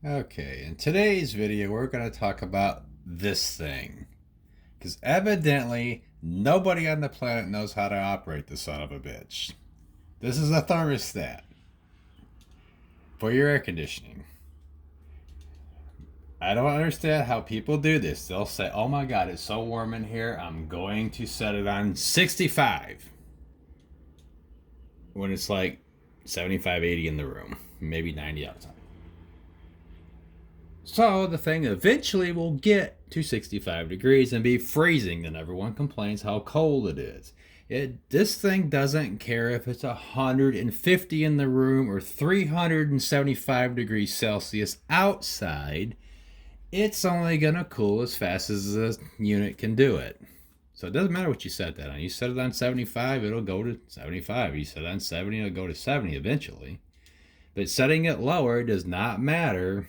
Okay, in today's video, we're going to talk about this thing. Because evidently, nobody on the planet knows how to operate the son of a bitch. This is a thermostat for your air conditioning. I don't understand how people do this. They'll say, oh my god, it's so warm in here, I'm going to set it on 65. When it's like 75, 80 in the room, maybe 90 outside. So the thing eventually will get to 65 degrees and be freezing, and everyone complains how cold it is. This thing doesn't care if it's 150 in the room or 375 degrees Celsius outside. It's only going to cool as fast as the unit can do it. So it doesn't matter what you set that on. You set it on 75, it'll go to 75. You set it on 70, it'll go to 70 eventually. But setting it lower does not matter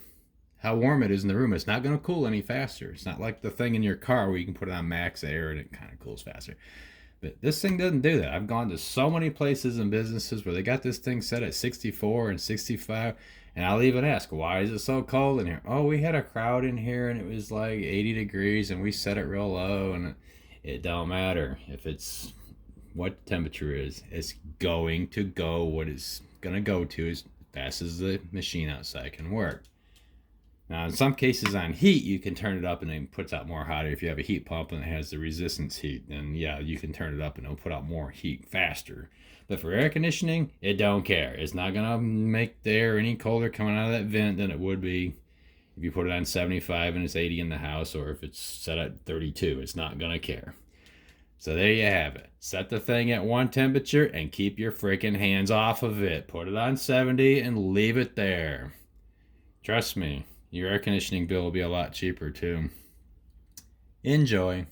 how warm it is in the room. It's not going to cool any faster. It's not like the thing in your car where you can put it on max air and it kind of cools faster. But this thing doesn't do that. I've gone to so many places and businesses where they got this thing set at 64 and 65. And I'll even ask, why is it so cold in here? Oh, we had a crowd in here and it was like 80 degrees and we set it real low. And it don't matter if it's what the temperature is. It's going to go what it's going to go to as fast as the machine outside can work. Now, in some cases on heat, you can turn it up and it puts out more hotter. If you have a heat pump and it has the resistance heat, then yeah, you can turn it up and it'll put out more heat faster. But for air conditioning, it don't care. It's not going to make the air any colder coming out of that vent than it would be if you put it on 75 and it's 80 in the house, or if it's set at 32. It's not going to care. So there you have it. Set the thing at one temperature and keep your freaking hands off of it. Put it on 70 and leave it there. Trust me, your air conditioning bill will be a lot cheaper too. Enjoy.